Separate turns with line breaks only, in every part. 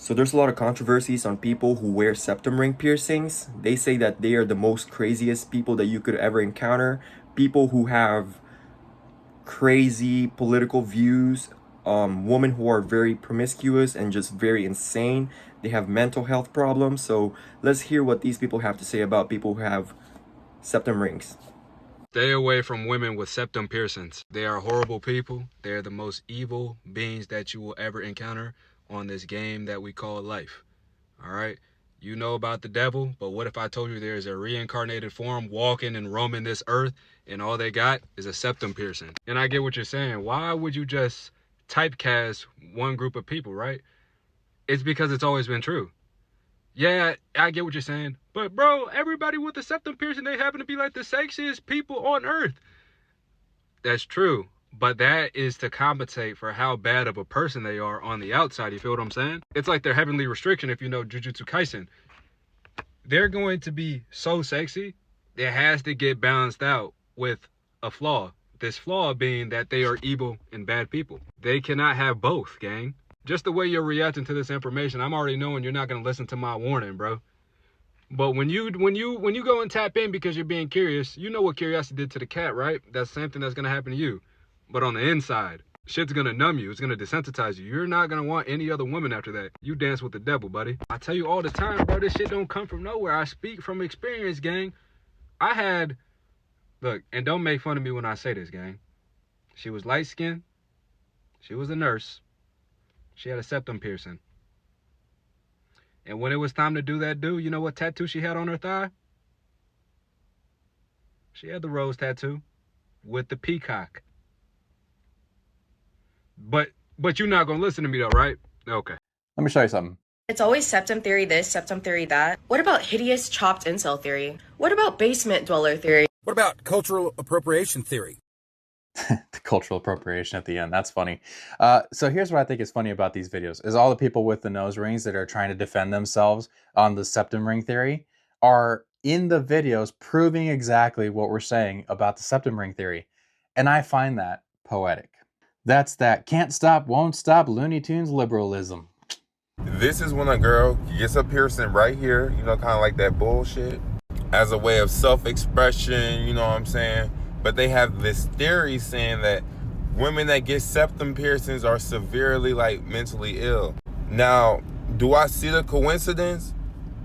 So there's a lot of controversies on people who wear septum ring piercings. They say that they are the most craziest people that you could ever encounter. People who have crazy political views, women who are very promiscuous and just very insane. They have mental health problems. So let's hear what these people have to say about people who have septum rings.
Stay away from women with septum piercings. They are horrible people. They are the most evil beings that you will ever encounter on this game that we call life. All right? You know about the devil, but what if I told you there's a reincarnated form walking and roaming this earth and all they got is a septum piercing? And I get what you're saying. Why would you just typecast one group of people, right? It's because it's always been true. Yeah, I get what you're saying. But bro, everybody with a septum piercing, they happen to be like the sexiest people on earth. That's true. But that is to compensate for how bad of a person they are on the outside. You feel what I'm saying? It's like their heavenly restriction if you know Jujutsu Kaisen. They're going to be so sexy, it has to get balanced out with a flaw. This flaw being that they are evil and bad people. They cannot have both, gang. Just the way you're reacting to this information, I'm already knowing you're not going to listen to my warning, bro. But when you go and tap in because you're being curious, you know what curiosity did to the cat, right? That's the same thing that's going to happen to you. But on the inside, shit's going to numb you. It's going to desensitize you. You're not going to want any other woman after that. You dance with the devil, buddy. I tell you all the time, bro, this shit don't come from nowhere. I speak from experience, gang. Look, and don't make fun of me when I say this, gang. She was light-skinned. She was a nurse. She had a septum piercing. And when it was time to do that you know what tattoo she had on her thigh? She had the rose tattoo with the peacock. But you're not going to listen to me though, right? Okay.
Let me show you something.
It's always septum theory this, septum theory that. What about hideous chopped incel theory? What about basement dweller theory?
What about cultural appropriation theory?
The cultural appropriation at the end. That's funny. So here's what I think is funny about these videos is all the people with the nose rings that are trying to defend themselves on the septum ring theory are in the videos proving exactly what we're saying about the septum ring theory. And I find that poetic. That's that can't stop, won't stop Looney Tunes liberalism.
This is when a girl gets a piercing right here, you know, kind of like that bullshit, as a way of self-expression, you know what I'm saying? But they have this theory saying that women that get septum piercings are severely, like, mentally ill. Now, do I see the coincidence?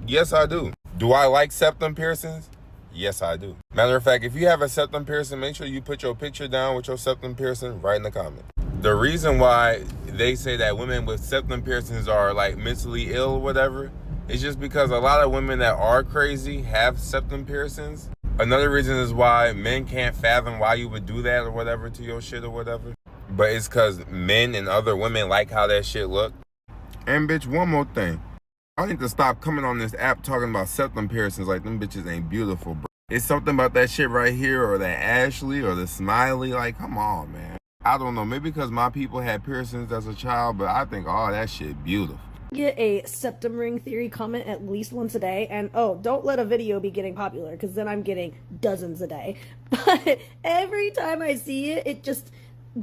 Yes, I do. Do I like septum piercings? Yes, I do. Matter of fact, if you have a septum piercing, make sure you put your picture down with your septum piercing right in the comment. The reason why they say that women with septum piercings are, like, mentally ill or whatever is just because a lot of women that are crazy have septum piercings. Another reason is why men can't fathom why you would do that or whatever to your shit or whatever. But it's because men and other women like how that shit look. And bitch, one more thing. I need to stop coming on this app talking about septum piercings like them bitches ain't beautiful, bro. It's something about that shit right here or that Ashley or the Smiley. Like, come on, man. I don't know. Maybe because my people had piercings as a child, but I think, oh, that shit beautiful.
Get a septum ring theory comment at least once a day, and oh, don't let a video be getting popular because then I'm getting dozens a day. But every time I see it, it just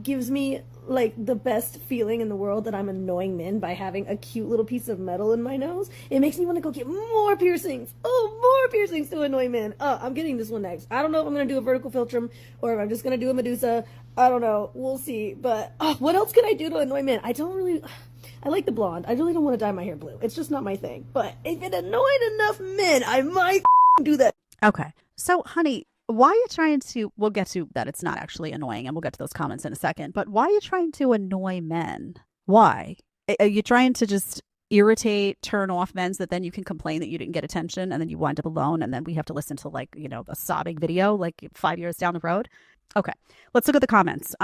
gives me like the best feeling in the world that I'm annoying men by having a cute little piece of metal in my nose. It makes me want to go get more piercings. Oh, more piercings to annoy men. I'm getting this one next. I don't know if I'm gonna do a vertical filtrum or if I'm just gonna do a Medusa. I don't know. We'll see. But what else can I do to annoy men? I like the blonde. I really don't want to dye my hair blue. It's just not my thing. But if it annoyed enough men, I might do that.
Okay. So, honey, why are you trying to, we'll get to that it's not actually annoying, and we'll get to those comments in a second, but why are you trying to annoy men? Why? Are you trying to just irritate, turn off men so that then you can complain that you didn't get attention and then you wind up alone and then we have to listen to, like, you know, a sobbing video like 5 years down the road? Okay. Let's look at the comments.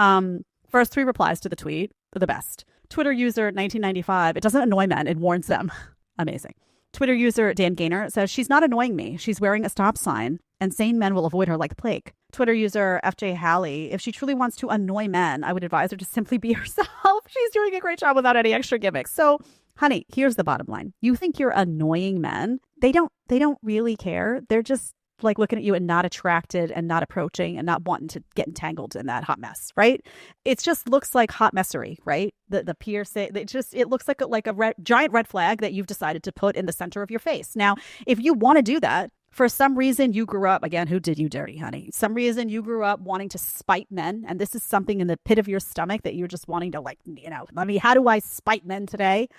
First 3 replies to the tweet, the best. Twitter user 1995, it doesn't annoy men, it warns them. Amazing. Twitter user Dan Gaynor says, she's not annoying me. She's wearing a stop sign and sane men will avoid her like the plague. Twitter user FJ Halley, if she truly wants to annoy men, I would advise her to simply be herself. She's doing a great job without any extra gimmicks. So, honey, here's the bottom line. You think you're annoying men. They don't really care. They're just like looking at you and not attracted and not approaching and not wanting to get entangled in that hot mess, right? It just looks like hot messery, right? The piercing, it looks like a giant red flag that you've decided to put in the center of your face. Now, if you want to do that, for some reason you grew up, again, who did you dirty, honey? Some reason you grew up wanting to spite men, and this is something in the pit of your stomach that you're just wanting to, like, I mean, how do I spite men today?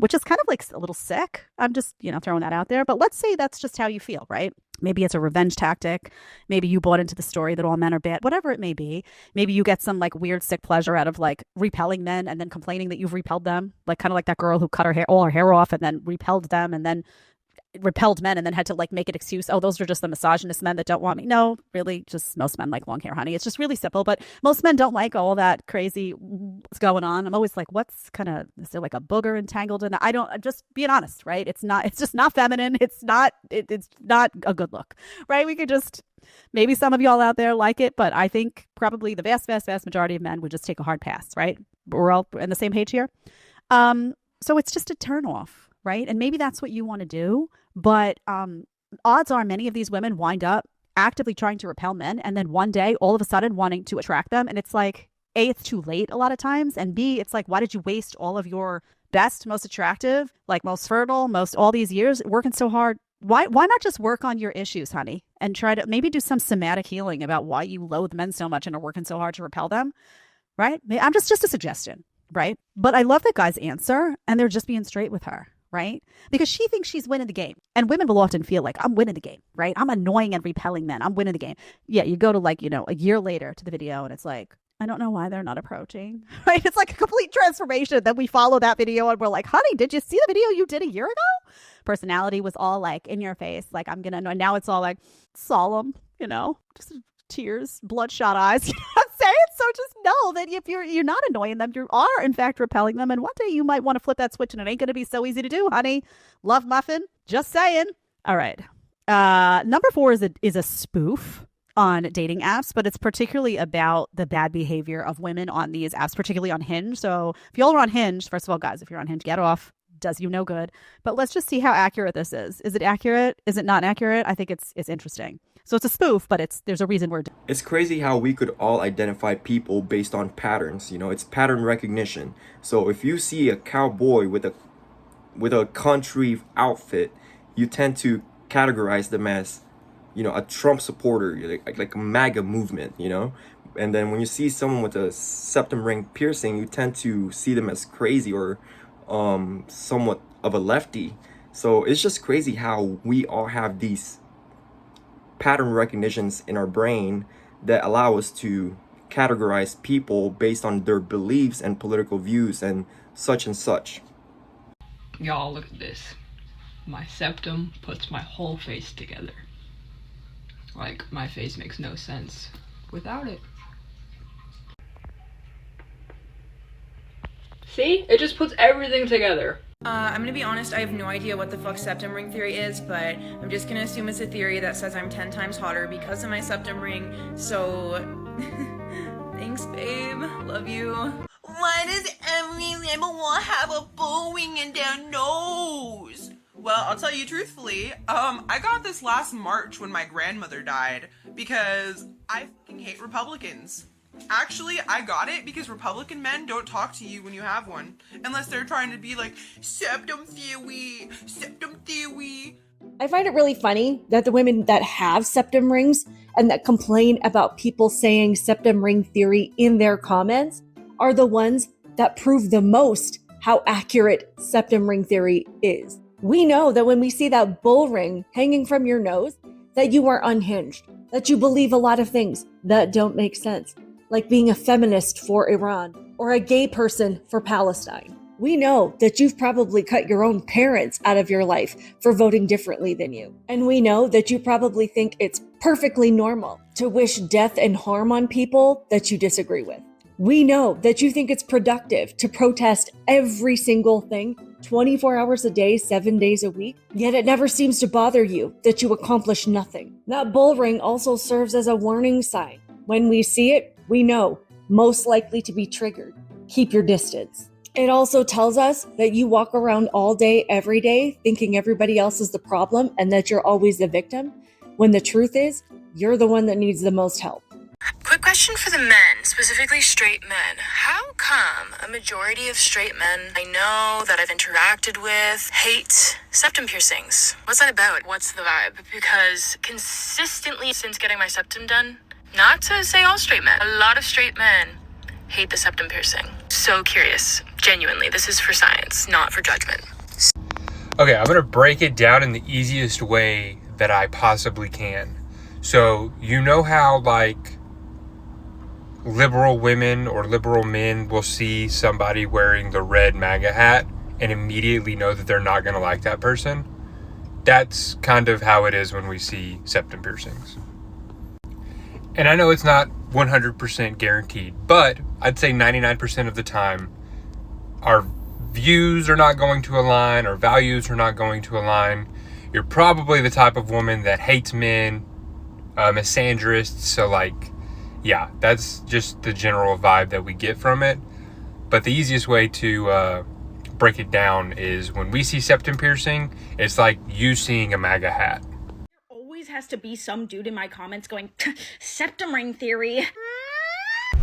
Which is kind of like a little sick. I'm just, throwing that out there. But let's say that's just how you feel, right? Maybe it's a revenge tactic. Maybe you bought into the story that all men are bad, whatever it may be. Maybe you get some like weird sick pleasure out of like repelling men and then complaining that you've repelled them. Like kind of like that girl who cut all her hair off and then repelled them and then repelled men and then had to like make an excuse. Oh, those are just the misogynist men that don't want me. No, really, just most men like long hair, honey. It's just really simple. But most men don't like all that crazy what's going on. I'm always like, is there like a booger entangled in that? I'm just being honest, right? It's just not feminine. It's not a good look, right? We could just, maybe some of y'all out there like it, but I think probably the vast, vast, vast majority of men would just take a hard pass, right? We're all on the same page here. So it's just a turn off. Right. And maybe that's what you want to do. But odds are many of these women wind up actively trying to repel men. And then one day, all of a sudden, wanting to attract them. And it's like, A, it's too late a lot of times. And B, it's like, why did you waste all of your best, most attractive, like most fertile, most all these years working so hard? Why not just work on your issues, honey, and try to maybe do some somatic healing about why you loathe men so much and are working so hard to repel them? Right. I'm just a suggestion. Right. But I love that guy's answer. And they're just being straight with her. Right? Because she thinks she's winning the game. And women will often feel like, I'm winning the game, right? I'm annoying and repelling men. I'm winning the game. Yeah, you go to like, a year later to the video and it's like, I don't know why they're not approaching, right? It's like a complete transformation. Then we follow that video and we're like, honey, did you see the video you did a year ago? Personality was all like in your face. Like, I'm going to know. Now it's all like solemn, just tears, bloodshot eyes. You know what I'm saying? So just know that if you're not annoying them, you are in fact repelling them. And one day you might want to flip that switch and it ain't going to be so easy to do, honey. Love muffin. Just saying. All right. Number 4 is a spoof on dating apps, but it's particularly about the bad behavior of women on these apps, particularly on Hinge. So if y'all are on Hinge, first of all, guys, if you're on Hinge, get off. Does you no good. But let's just see how accurate this is. Is it accurate? Is it not accurate? I think it's interesting. So it's a spoof, but there's a reason we're.
It's crazy how we could all identify people based on patterns. It's pattern recognition. So if you see a cowboy with a country outfit, you tend to categorize them as, a Trump supporter, like a MAGA movement, And then when you see someone with a septum ring piercing, you tend to see them as crazy or somewhat of a lefty. So it's just crazy how we all have these pattern recognitions in our brain that allow us to categorize people based on their beliefs and political views and such and such.
Y'all, look at this. My septum puts my whole face together. Like, my face makes no sense without it. See? It just puts everything together.
I'm gonna be honest, I have no idea what the fuck septum ring theory is, but I'm just gonna assume it's a theory that says I'm 10 times hotter because of my septum ring, so thanks, babe. Love you.
Why does every little one have a bowing in their nose? Well, I'll tell you truthfully, I got this last March when my grandmother died because I fucking hate Republicans. Actually, I got it because Republican men don't talk to you when you have one. Unless they're trying to be like, septum theory, septum theory.
I find it really funny that the women that have septum rings and that complain about people saying septum ring theory in their comments are the ones that prove the most how accurate septum ring theory is. We know that when we see that bull ring hanging from your nose, that you are unhinged, that you believe a lot of things that don't make sense, like being a feminist for Iran or a gay person for Palestine. We know that you've probably cut your own parents out of your life for voting differently than you. And we know that you probably think it's perfectly normal to wish death and harm on people that you disagree with. We know that you think it's productive to protest every single thing 24 hours a day, 7 days a week, yet it never seems to bother you that you accomplish nothing. That bull ring also serves as a warning sign. When we see it, we know, most likely to be triggered. Keep your distance. It also tells us that you walk around all day, every day, thinking everybody else is the problem and that you're always the victim.
when the truth is, you're the one that needs the most help.
Quick question for the men, specifically straight men. How come a majority of straight men I know that I've interacted with hate septum piercings? What's that about? What's the vibe? Because consistently since getting my septum done, not to say all straight men, a lot of straight men hate the septum piercing. So curious. Genuinely, this is for science, not for judgment.
Okay, I'm gonna break it down in the easiest way that I possibly can. So, you know how, like, liberal women or liberal men will see somebody wearing the red MAGA hat and immediately know that they're not gonna like that person? That's kind of how it is when we see septum piercings. And I know it's not 100% guaranteed, but I'd say 99% of the time, our views are not going to align, our values are not going to align. You're probably the type of woman that hates men, misandrist, so like, yeah, that's just the general vibe that we get from it. But the easiest way to break it down is when we see septum piercing, it's like you seeing a MAGA hat.
Always has to be some dude in my comments going, septum ring theory.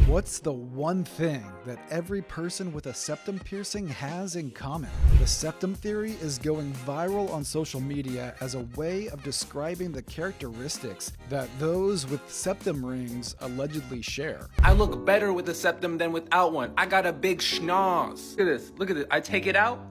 What's the one thing that every person with a septum piercing has in common? The septum theory is going viral on social media as a way of describing the characteristics that those with septum rings allegedly share.
I look better with a septum than without one. I got a big schnoz. Look at this. Look at this. I take it out.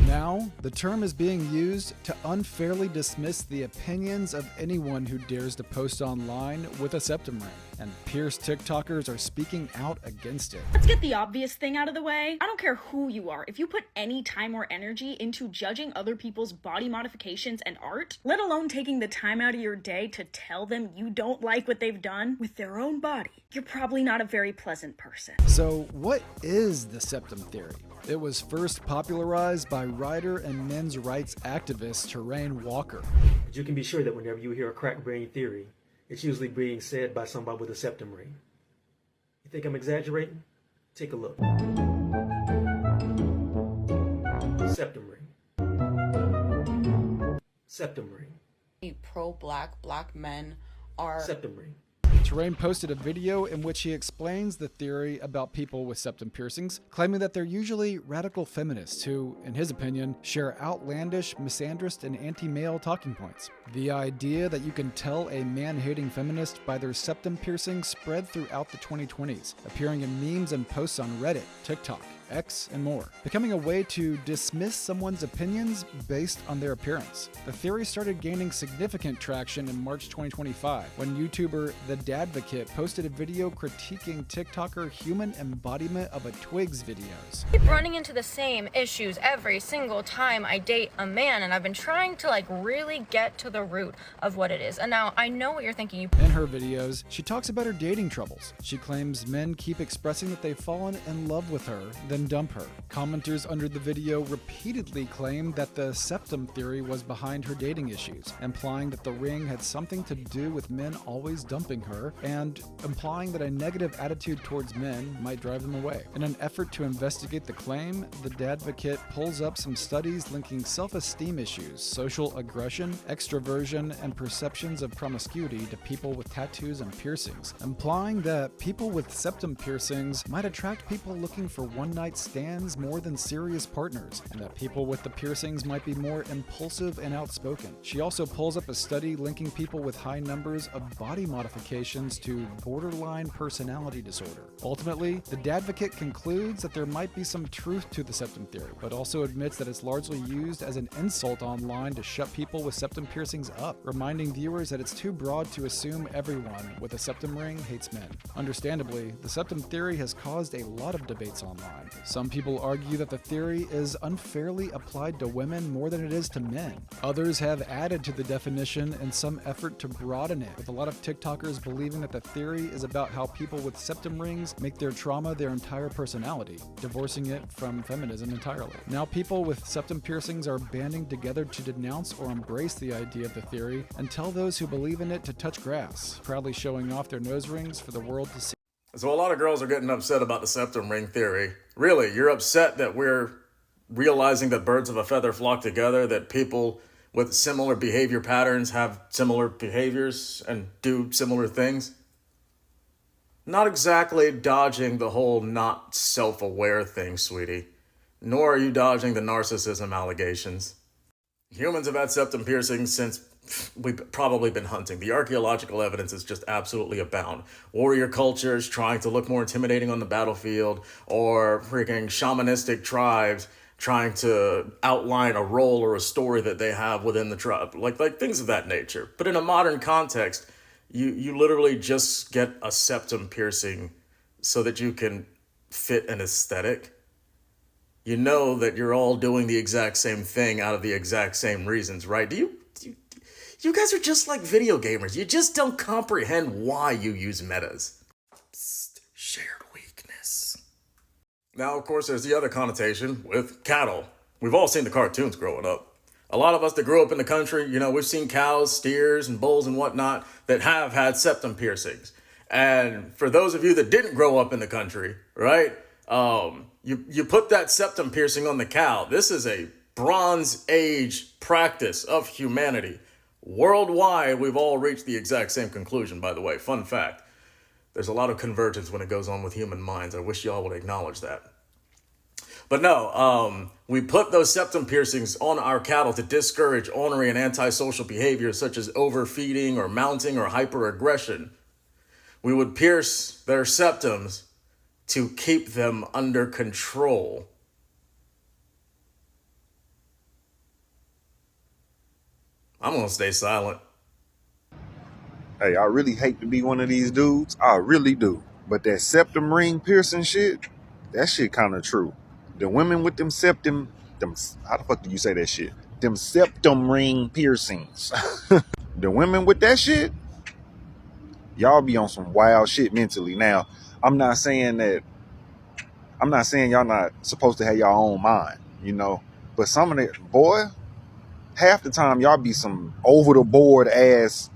Now, the term is being used to unfairly dismiss the opinions of anyone who dares to post online with a septum ring, and pierced TikTokers are speaking out against it.
Let's get the obvious thing out of the way. I don't care who you are. If you put any time or energy into judging other people's body modifications and art, let alone taking the time out of your day to tell them you don't like what they've done with their own body, you're probably not a very pleasant person.
So, what is the septum theory? It was first popularized by writer and men's rights activist Terrain Walker.
You can be sure that whenever you hear a crack brain theory, it's usually being said by somebody with a septum ring. You think I'm exaggerating? Take a look. Septum ring. Septum ring.
Pro-black men are...
Septum ring.
Terrain posted a video in which he explains the theory about people with septum piercings, claiming that they're usually radical feminists who, in his opinion, share outlandish, misandrist, and anti-male talking points. The idea that you can tell a man-hating feminist by their septum piercing spread throughout the 2020s, appearing in memes and posts on Reddit, TikTok, X, and more, becoming a way to dismiss someone's opinions based on their appearance. The theory started gaining significant traction in March 2025 when YouTuber The Dadvocate posted a video critiquing TikToker human embodiment of a Twigs videos.
I keep running into the same issues every single time I date a man, and I've been trying to really get to the root of what it is. And now I know what you're thinking.
In her videos, she talks about her dating troubles. She claims men keep expressing that they've fallen in love with her, then dump her. Commenters under the video repeatedly claimed that the septum theory was behind her dating issues, implying that the ring had something to do with men always dumping her, and implying that a negative attitude towards men might drive them away. In an effort to investigate the claim, the Dadvocate pulls up some studies linking self-esteem issues, social aggression, extroversion, and perceptions of promiscuity to people with tattoos and piercings, implying that people with septum piercings might attract people looking for one-night stands more than serious partners, and that people with the piercings might be more impulsive and outspoken. She also pulls up a study linking people with high numbers of body modifications to borderline personality disorder. Ultimately, the Dadvocate concludes that there might be some truth to the septum theory, but also admits that it's largely used as an insult online to shut people with septum piercings up, reminding viewers that it's too broad to assume everyone with a septum ring hates men. Understandably, the septum theory has caused a lot of debates online. Some people argue that the theory is unfairly applied to women more than it is to men. Others have added to the definition in some effort to broaden it, with a lot of TikTokers believing that the theory is about how people with septum rings make their trauma their entire personality, divorcing it from feminism entirely. Now people with septum piercings are banding together to denounce or embrace the idea of the theory and tell those who believe in it to touch grass, proudly showing off their nose rings for the world to see.
So a lot of girls are getting upset about the septum ring theory. Really, you're upset that we're realizing that birds of a feather flock together, that people with similar behavior patterns have similar behaviors and do similar things. Not exactly dodging the whole not self-aware thing, sweetie. Nor are you dodging the narcissism allegations. Humans have had septum piercings since we've probably been hunting. The archaeological evidence is just absolutely abound. Warrior cultures trying to look more intimidating on the battlefield, or freaking shamanistic tribes trying to outline a role or a story that they have within the tribe. Like things of that nature. But in a modern context, you literally just get a septum piercing so that you can fit an aesthetic. You know that you're all doing the exact same thing out of the exact same reasons, right? You guys are just like video gamers. You just don't comprehend why you use metas. Psst, shared weakness. Now, of course, there's the other connotation with cattle. We've all seen the cartoons growing up. A lot of us that grew up in the country, we've seen cows, steers, and bulls and whatnot that have had septum piercings. And for those of you that didn't grow up in the country, right? You put that septum piercing on the cow. This is a Bronze Age practice of humanity. Worldwide, we've all reached the exact same conclusion, by the way. Fun fact. There's a lot of convergence when it goes on with human minds. I wish y'all would acknowledge that. But no, we put those septum piercings on our cattle to discourage ornery and antisocial behaviors such as overfeeding or mounting or hyperaggression. We would pierce their septums to keep them under control. I'm gonna stay silent.
Hey, I really hate to be one of these dudes. I really do. But that septum ring piercing shit, that shit kind of true. The women with them how the fuck do you say that shit? Them septum ring piercings. The women with that shit, y'all be on some wild shit mentally. Now, I'm not saying y'all not supposed to have your own mind, but some of it, boy, half the time y'all be some over the board ass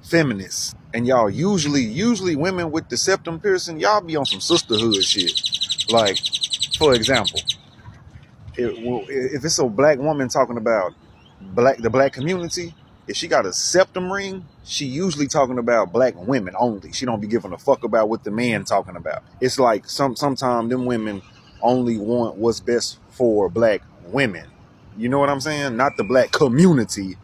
feminists, and y'all usually women with the septum piercing, y'all be on some sisterhood shit. Like, for example, if it's a black woman talking about the black community, if she got a septum ring, she usually talking about black women only. She don't be giving a fuck about what the man talking about. It's like sometimes them women only want what's best for black women. You know what I'm saying? Not the black community.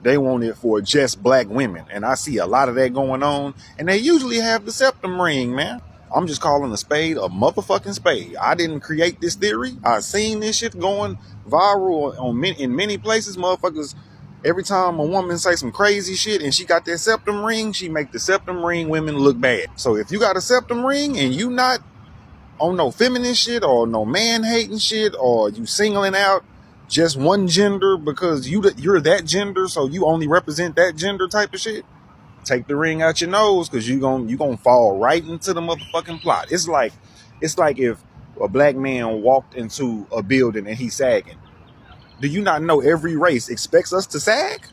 They want it for just black women. And I see a lot of that going on. And they usually have the septum ring, man. I'm just calling a spade a motherfucking spade. I didn't create this theory. I seen this shit going viral in many places. Motherfuckers, every time a woman say some crazy shit and she got that septum ring, she make the septum ring women look bad. So if you got a septum ring and you not on no feminine shit or no man hating shit, or you singling out just one gender because you're that gender, so you only represent that gender type of shit, take the ring out your nose, because you gonna fall right into the motherfucking plot. It's like if a black man walked into a building and he's sagging. Do you not know every race expects us to sag?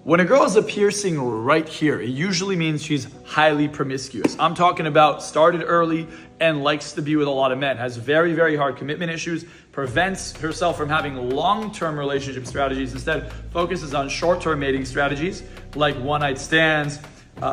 When a girl has a piercing right here, it usually means she's highly promiscuous. I'm talking about started early and likes to be with a lot of men, has very, very hard commitment issues, prevents herself from having long-term relationship strategies, instead focuses on short-term mating strategies like one-night stands,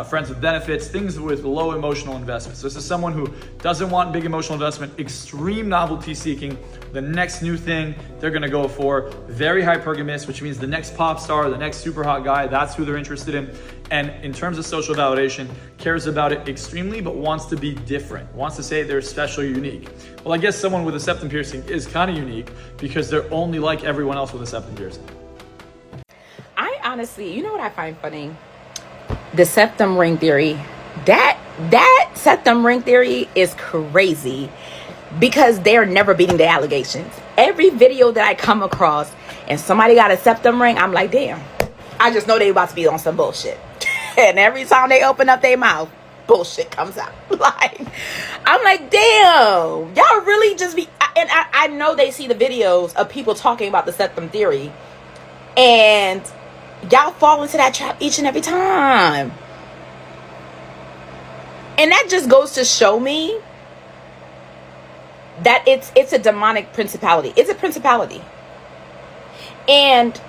friends with benefits, things with low emotional investment. So this is someone who doesn't want big emotional investment, extreme novelty seeking, the next new thing they're gonna go for, very hypergamous, which means the next pop star, the next super hot guy, that's who they're interested in. And in terms of social validation, cares about it extremely, but wants to be different, wants to say they're special, unique. Well, I guess someone with a septum piercing is kind of unique because they're only like everyone else with a septum piercing.
I honestly, you know what I find funny? The septum ring theory. That septum ring theory is crazy because they're never beating the allegations. Every video that I come across and somebody got a septum ring, I'm like, damn, I just know they about to be on some bullshit. And every time they open up their mouth, bullshit comes out. I'm like, damn, y'all really just be, and I know they see the videos of people talking about the septum theory, and y'all fall into that trap each and every time. And that just goes to show me that it's a demonic principality. It's a principality. And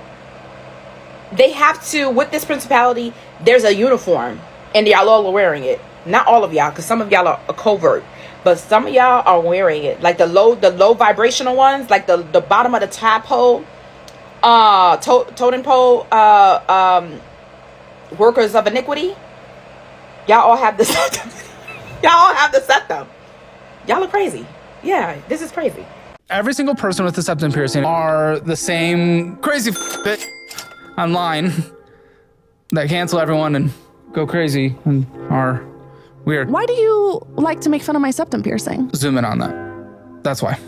they have to, with this principality, there's a uniform, and y'all all are wearing it. Not all of y'all, because some of y'all are covert, but some of y'all are wearing it. Like the low vibrational ones, like the bottom of the top pole, totem pole, workers of iniquity. Y'all all have the septum. Y'all all have the septum. Y'all are crazy. Yeah, this is crazy.
Every single person with a septum piercing are the same crazy bitch online that cancel everyone and go crazy and are weird.
Why do you like to make fun of my septum piercing?
Zoom in on that. That's why.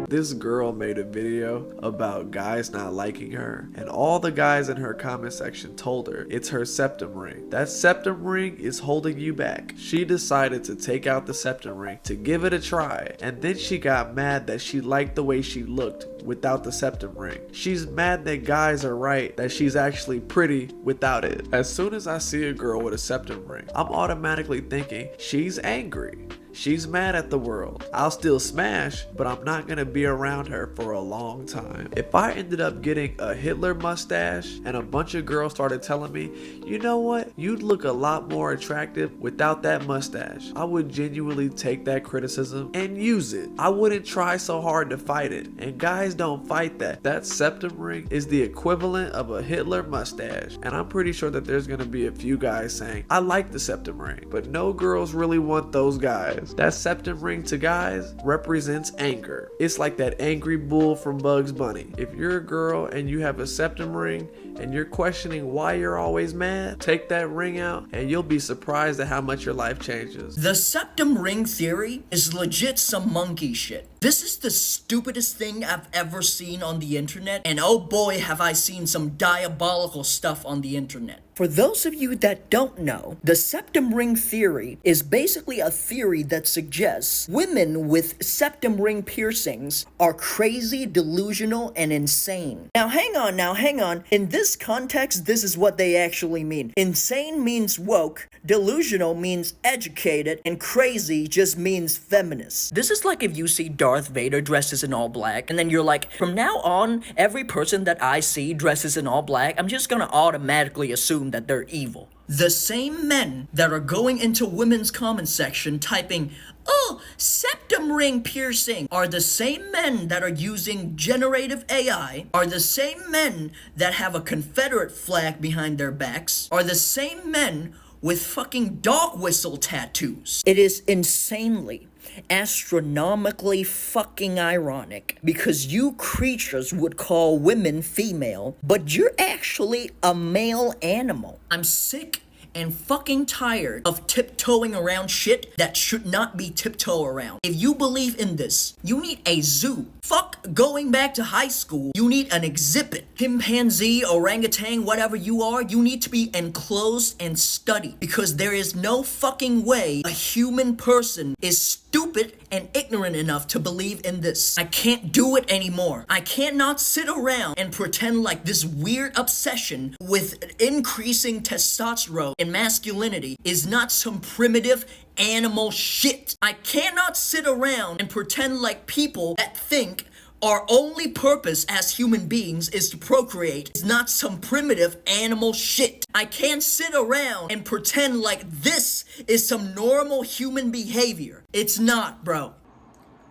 This girl made a video about guys not liking her, and all the guys in her comment section told her it's her septum ring. That septum ring is holding you back. She decided to take out the septum ring to give it a try, and then she got mad that she liked the way she looked without the septum ring. She's mad that guys are right that she's actually pretty without it. As soon as I see a girl with a septum ring, I'm automatically thinking she's angry. She's mad at the world. I'll still smash, but I'm not gonna be around her for a long time. If I ended up getting a Hitler mustache and a bunch of girls started telling me, you know what, you'd look a lot more attractive without that mustache, I would genuinely take that criticism and use it. I wouldn't try so hard to fight it, and guys don't fight that. That septum ring is the equivalent of a Hitler mustache, and I'm pretty sure that there's gonna be a few guys saying, I like the septum ring, but no girls really want those guys. That septum ring to guys represents anger. It's like that angry bull from Bugs Bunny. If you're a girl and you have a septum ring and you're questioning why you're always mad, take that ring out and you'll be surprised at how much your life changes.
The septum ring theory is legit some monkey shit. This is the stupidest thing I've ever seen on the internet, and oh boy have I seen some diabolical stuff on the internet. For those of you that don't know, the septum ring theory is basically a theory that suggests women with septum ring piercings are crazy, delusional, and insane. Now hang on. In this context, this is what they actually mean. Insane means woke, delusional means educated, and crazy just means feminist. This is like if you see Darth Vader dresses in all black, and then you're like, from now on, every person that I see dresses in all black, I'm just gonna automatically assume that they're evil. The same men that are going into women's comment section typing, oh, septum ring piercing, are the same men that are using generative AI, are the same men that have a Confederate flag behind their backs, are the same men with fucking dog whistle tattoos. It is insanely, astronomically fucking ironic because you creatures would call women female, but you're actually a male animal. I'm sick and fucking tired of tiptoeing around shit that should not be tiptoe around. If you believe in this, you need a zoo. Fuck going back to high school. You need an exhibit. Chimpanzee, orangutan, whatever you are, you need to be enclosed and studied because there is no fucking way a human person is stupid and ignorant enough to believe in this. I can't do it anymore. I cannot sit around and pretend like this weird obsession with increasing testosterone and masculinity is not some primitive animal shit. I cannot sit around and pretend like people that think our only purpose as human beings is to procreate is not some primitive animal shit. I can't sit around and pretend like this is some normal human behavior. It's not, bro.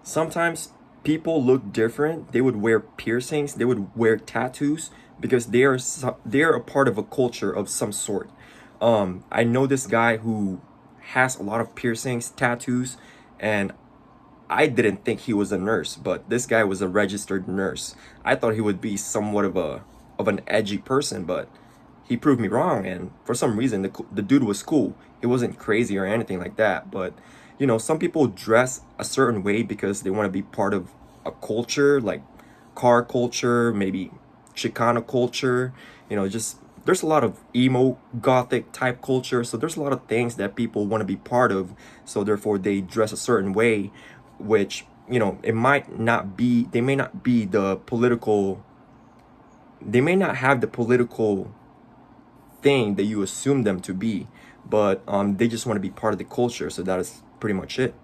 Sometimes people look different. They would wear piercings, they would wear tattoos because they are a part of a culture of some sort. I know this guy who has a lot of piercings, tattoos, and I didn't think he was a nurse, but this guy was a registered nurse. I thought he would be somewhat of an edgy person, but he proved me wrong. And for some reason, the dude was cool. He wasn't crazy or anything like that. But you know, some people dress a certain way because they want to be part of a culture, like car culture, maybe Chicano culture. You know, just there's a lot of emo, gothic type culture. So there's a lot of things that people want to be part of. So therefore, they dress a certain way, which, you know, they may not have the political thing that you assume them to be, but they just want to be part of the culture. So that is pretty much it.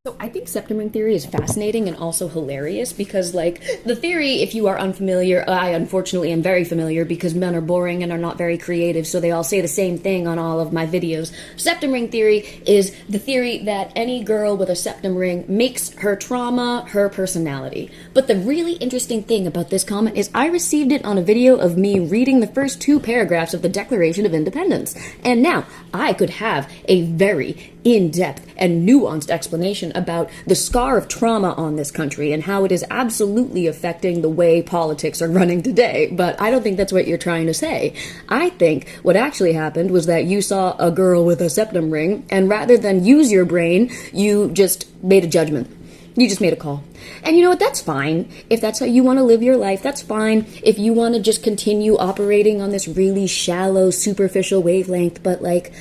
So I think septum ring theory is fascinating and also hilarious because, like, the theory, if you are unfamiliar, I unfortunately am very familiar because men are boring and are not very creative, so they all say the same thing on all of my videos. Septum ring theory is the theory that any girl with a septum ring makes her trauma her personality. But the really interesting thing about this comment is I received it on a video of me reading the first 2 paragraphs of the Declaration of Independence. And now I could have a very in-depth and nuanced explanation about the scar of trauma on this country and how it is absolutely affecting the way politics are running today. But I don't think that's what you're trying to say. I think what actually happened was that you saw a girl with a septum ring, and rather than use your brain, you just made a judgment. You just made a call. And you know what? That's fine. If that's how you want to live your life, that's fine. If you want to just continue operating on this really shallow, superficial wavelength, but like,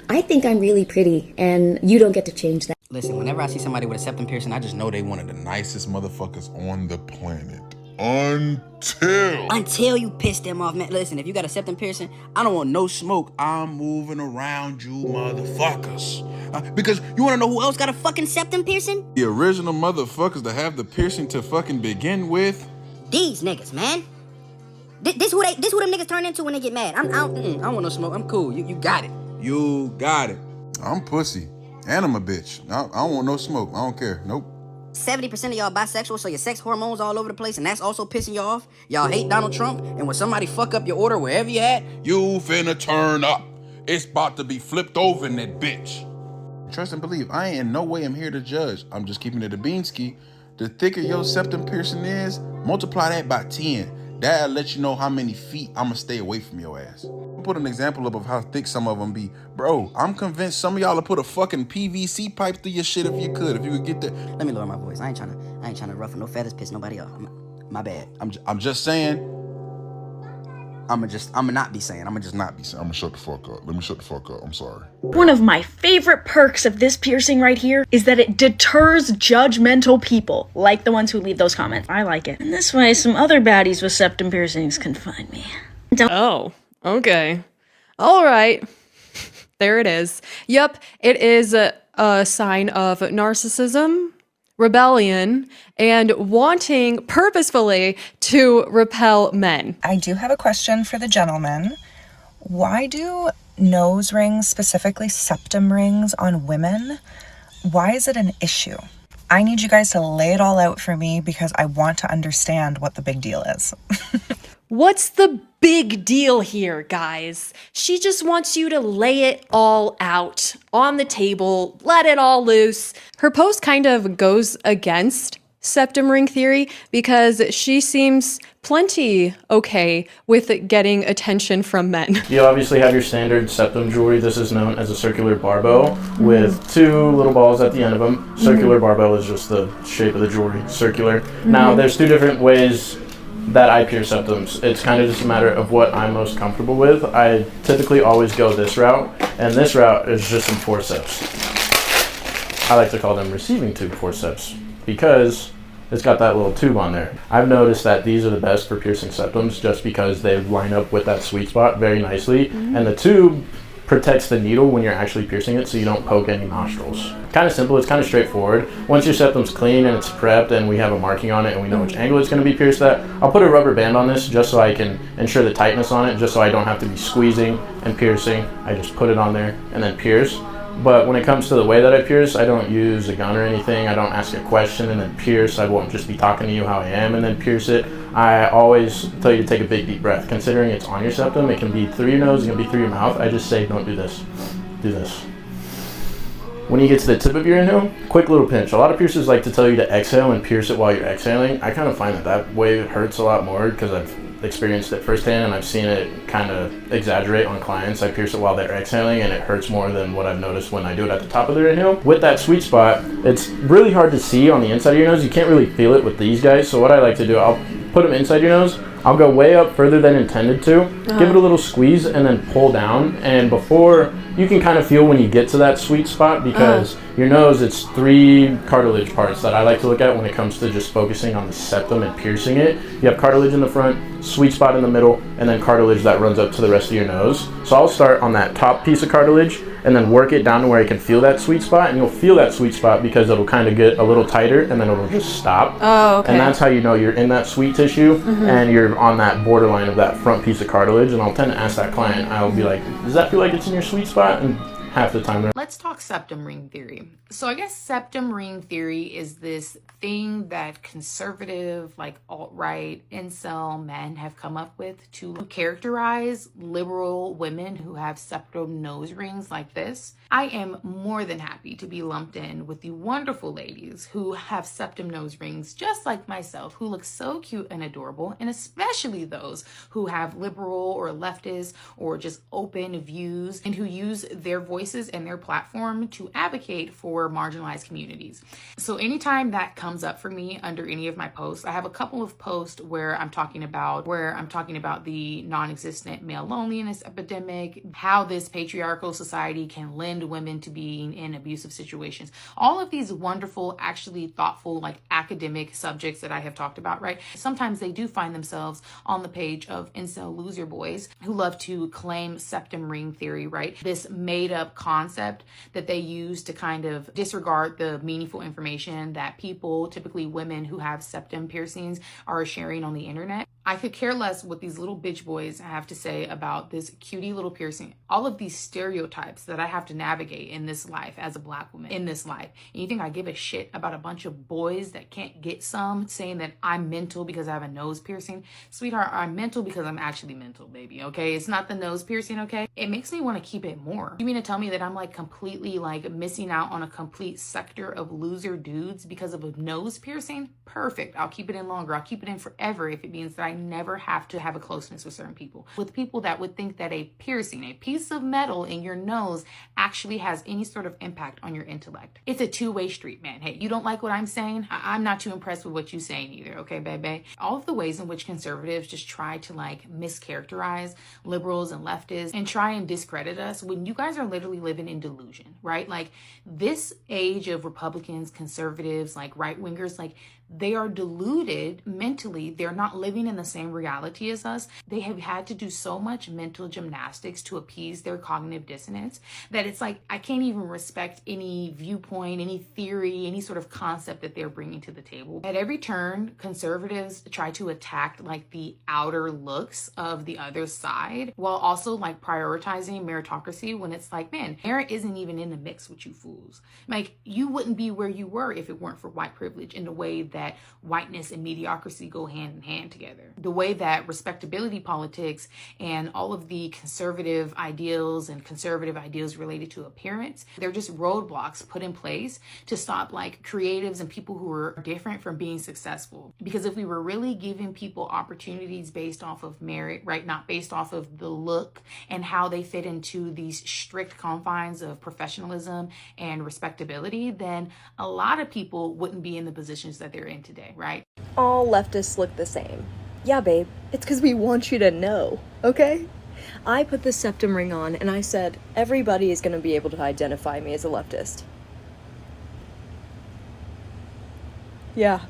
I think I'm really pretty, and you don't get to change that.
Listen, whenever I see somebody with a septum piercing, I just know they one of the nicest motherfuckers on the planet. Until you piss them off, man. Listen, if you got a septum piercing, I don't want no smoke. I'm moving around you motherfuckers. Because you wanna know who else got a fucking septum piercing? The original motherfuckers that have the piercing to fucking begin with. These niggas, man. This who them niggas turn into when they get mad. I don't want no smoke. I'm cool. You got it. You got it. I'm pussy. And I'm a bitch. I don't want no smoke. I don't care. Nope. 70% of y'all bisexual, so your sex hormones all over the place, and that's also pissing you off. Y'all hate Donald Trump, and when somebody fuck up your order wherever you at, you finna turn up. It's about to be flipped over in that bitch. Trust and believe, I ain't in no way I'm here to judge. I'm just keeping it a beansky. The thicker your septum piercing is, multiply that by 10. That'll let you know how many feet I'ma stay away from your ass. I'll put an example up of how thick some of them be. Bro, I'm convinced some of y'all will put a fucking PVC pipe through your shit if you could get that. Let me lower my voice. I ain't trying to ruffle no feathers, piss nobody off. My bad. I'm just saying. I'ma not be saying. I'ma shut the fuck up. Let me shut the fuck up. I'm sorry.
One of my favorite perks of this piercing right here is that it deters judgmental people, like the ones who leave those comments. I like it. And this way, some other baddies with septum piercings can find me.
Oh, okay. All right. There it is. Yep, it is a sign of narcissism, rebellion, and wanting purposefully to repel men.
I do have a question for the gentleman. Why do nose rings, specifically septum rings on women, why is it an issue? I need you guys to lay it all out for me because I want to understand what the big deal is.
What's the big deal here, guys? She just wants you to lay it all out on the table, let it all loose. Her post kind of goes against septum ring theory because she seems plenty okay with getting attention from men.
You obviously have your standard septum jewelry. This is known as a circular barbell with 2 little balls at the end of them. Circular barbell is just the shape of the jewelry, circular. Now, there's 2 different ways that I pierce septums. It's kind of just a matter of what I'm most comfortable with. I typically always go this route, and this route is just some forceps. I like to call them receiving tube forceps because it's got that little tube on there. I've noticed that these are the best for piercing septums just because they line up with that sweet spot very nicely, and the tube protects the needle when you're actually piercing it so you don't poke any nostrils. Kind of simple, it's kind of straightforward. Once your septum's clean and it's prepped and we have a marking on it and we know which angle it's going to be pierced at, I'll put a rubber band on this just so I can ensure the tightness on it, just so I don't have to be squeezing and piercing. I just put it on there and then pierce. But when it comes to the way that I pierce, I don't use a gun or anything. I don't ask a question and then pierce. I won't just be talking to you how I am and then pierce it. I always tell you to take a big deep breath. Considering it's on your septum, it can be through your nose, it can be through your mouth. I just say, don't do this. Do this. When you get to the tip of your inhale, quick little pinch. A lot of piercers like to tell you to exhale and pierce it while you're exhaling. I kind of find that way it hurts a lot more because I've experienced it firsthand and I've seen it kind of exaggerate on clients. I pierce it while they're exhaling and it hurts more than what I've noticed when I do it at the top of their inhale. With that sweet spot, it's really hard to see on the inside of your nose. You can't really feel it with these guys. So what I like to do, I'll put them inside your nose. I'll go way up further than intended to, give it a little squeeze and then pull down. And before, you can kind of feel when you get to that sweet spot because your nose, it's 3 cartilage parts that I like to look at when it comes to just focusing on the septum and piercing it. You have cartilage in the front, sweet spot in the middle, and then cartilage that runs up to the rest of your nose. So I'll start on that top piece of cartilage and then work it down to where you can feel that sweet spot, and you'll feel that sweet spot because it'll kind of get a little tighter and then it'll just stop.
Oh, okay.
And that's how you know you're in that sweet tissue and you're on that borderline of that front piece of cartilage. And I'll tend to ask that client, I'll be like, does that feel like it's in your sweet spot? And half the time they're...
Let's talk septum ring theory. So I guess septum ring theory is this thing that conservative, like alt-right, incel men have come up with to characterize liberal women who have septum nose rings like this. I am more than happy to be lumped in with the wonderful ladies who have septum nose rings just like myself, who look so cute and adorable, and especially those who have liberal or leftist or just open views and who use their voices and their platform to advocate for marginalized communities. So anytime that comes up for me under any of my posts, I have a couple of posts where I'm talking about the non-existent male loneliness epidemic, how this patriarchal society can lend women to being in abusive situations. All of these wonderful, actually thoughtful, like academic subjects that I have talked about, right? Sometimes they do find themselves on the page of incel loser boys who love to claim septum ring theory, right? This made up concept that they use to kind of disregard the meaningful information that people, typically women who have septum piercings, are sharing on the internet. I could care less what these little bitch boys have to say about this cutie little piercing. All of these stereotypes that I have to navigate in this life as a Black woman in this life. And you think I give a shit about a bunch of boys that can't get some saying that I'm mental because I have a nose piercing? Sweetheart, I'm mental because I'm actually mental, baby, okay? It's not the nose piercing, okay? It makes me want to keep it more. You mean to tell me that I'm like completely like missing out on a complete sector of loser dudes because of a nose piercing? Perfect. I'll keep it in longer. I'll keep it in forever if it means that I never have to have a closeness with certain people. With people that would think that a piercing, a piece of metal in your nose, actually has any sort of impact on your intellect. It's a two-way street, man. Hey, you don't like what I'm saying? I'm not too impressed with what you're saying either, okay, baby? All of the ways in which conservatives just try to like mischaracterize liberals and leftists and try and discredit us when you guys are literally living in delusion, right? Like this age of Republicans, conservatives, like right-wingers, like they are deluded mentally. They're not living in the same reality as us. They have had to do so much mental gymnastics to appease their cognitive dissonance that it's like I can't even respect any viewpoint, any theory, any sort of concept that they're bringing to the table. At every turn, conservatives try to attack like the outer looks of the other side while also like prioritizing meritocracy when it's like, man, merit isn't even in the mix with you fools. Like you wouldn't be where you were if it weren't for white privilege in the way that whiteness and mediocrity go hand in hand together. The way that respectability politics and all of the conservative ideals related to appearance, they're just roadblocks put in place to stop like creatives and people who are different from being successful. Because if we were really giving people opportunities based off of merit, right, not based off of the look and how they fit into these strict confines of professionalism and respectability, then a lot of people wouldn't be in the positions that they're in today, right?
All leftists look the same. Yeah, babe, it's because we want you to know, okay? I put the septum ring on and I said, everybody is going to be able to identify me as a leftist. Yeah.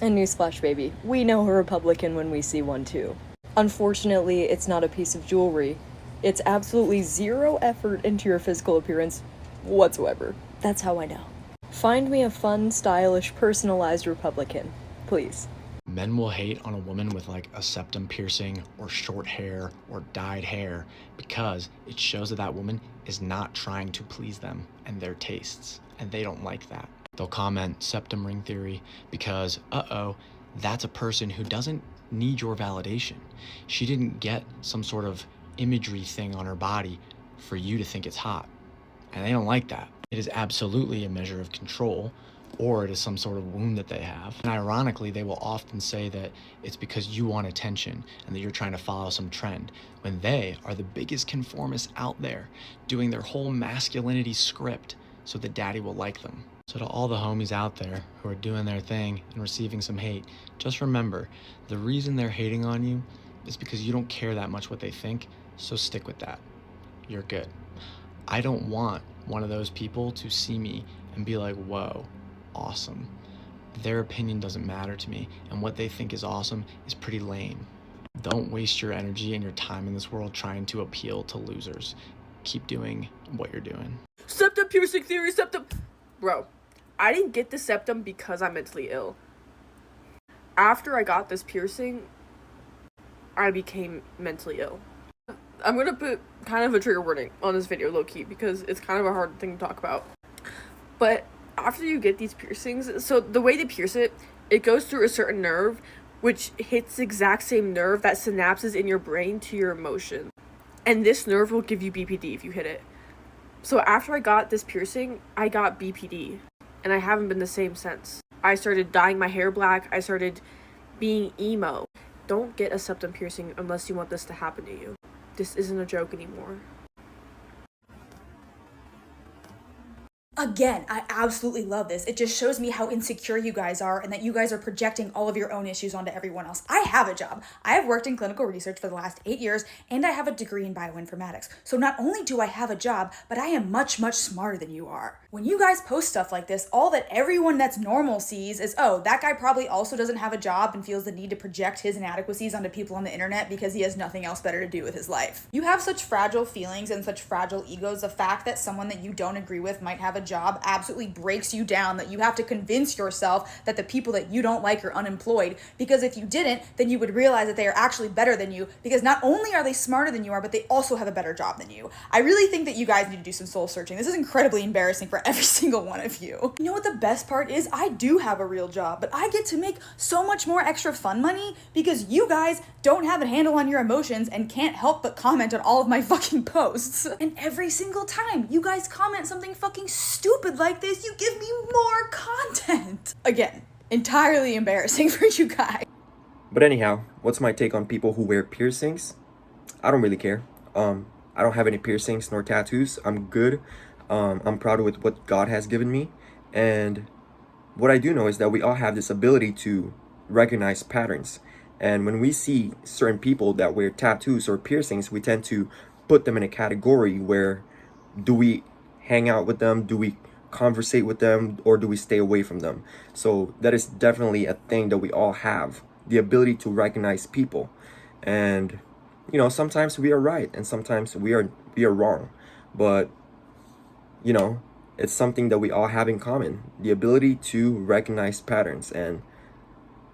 And newsflash, baby, we know a Republican when we see one too. Unfortunately, it's not a piece of jewelry. It's absolutely zero effort into your physical appearance whatsoever. That's how I know. Find me a fun, stylish, personalized Republican, please.
Men will hate on a woman with like a septum piercing or short hair or dyed hair because it shows that that woman is not trying to please them and their tastes, and they don't like that. They'll comment septum ring theory because, uh-oh, that's a person who doesn't need your validation. She didn't get some sort of imagery thing on her body for you to think it's hot, and they don't like that. It is absolutely a measure of control, or it is some sort of wound that they have. And ironically, they will often say that it's because you want attention and that you're trying to follow some trend, when they are the biggest conformists out there doing their whole masculinity script so that daddy will like them. So to all the homies out there who are doing their thing and receiving some hate, just remember, the reason they're hating on you is because you don't care that much what they think, so stick with that. You're good. I don't want one of those people to see me and be like, whoa, awesome. Their opinion doesn't matter to me, and what they think is awesome is pretty lame. Don't waste your energy and your time in this world trying to appeal to losers. Keep doing what you're doing.
Septum piercing theory, septum. Bro, I didn't get the septum because I'm mentally ill. After I got this piercing, I became mentally ill. I'm gonna put kind of a trigger warning on this video, low-key, because it's kind of a hard thing to talk about. But after you get these piercings, so the way they pierce it, it goes through a certain nerve, which hits the exact same nerve that synapses in your brain to your emotion. And this nerve will give you BPD if you hit it. So after I got this piercing, I got BPD. And I haven't been the same since. I started dyeing my hair black. I started being emo. Don't get a septum piercing unless you want this to happen to you. This isn't a joke anymore.
Again, I absolutely love this. It just shows me how insecure you guys are and that you guys are projecting all of your own issues onto everyone else. I have a job. I have worked in clinical research for the last 8 years, and I have a degree in bioinformatics. So not only do I have a job, but I am much, much smarter than you are. When you guys post stuff like this, all that everyone that's normal sees is, oh, that guy probably also doesn't have a job and feels the need to project his inadequacies onto people on the internet because he has nothing else better to do with his life. You have such fragile feelings and such fragile egos. The fact that someone that you don't agree with might have a job absolutely breaks you down, that you have to convince yourself that the people that you don't like are unemployed, because if you didn't, then you would realize that they are actually better than you, because not only are they smarter than you are, but they also have a better job than you. I really think that you guys need to do some soul searching. This is incredibly embarrassing for every single one of you. You know what the best part is? I do have a real job, but I get to make so much more extra fun money because you guys don't have a handle on your emotions and can't help but comment on all of my fucking posts. And every single time you guys comment something fucking stupid like this, you give me more content. Again, entirely embarrassing for you guys.
But anyhow, what's my take on people who wear piercings? I don't really care. I don't have any piercings nor tattoos. I'm good. I'm proud with what God has given me. And what I do know is that we all have this ability to recognize patterns. And when we see certain people that wear tattoos or piercings, we tend to put them in a category where, do we hang out with them? Do we conversate with them, or do we stay away from them? So that is definitely a thing that we all have, the ability to recognize people. And you know, sometimes we are right and sometimes we are wrong, but you know, it's something that we all have in common, the ability to recognize patterns, and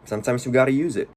sometimes we got to use it.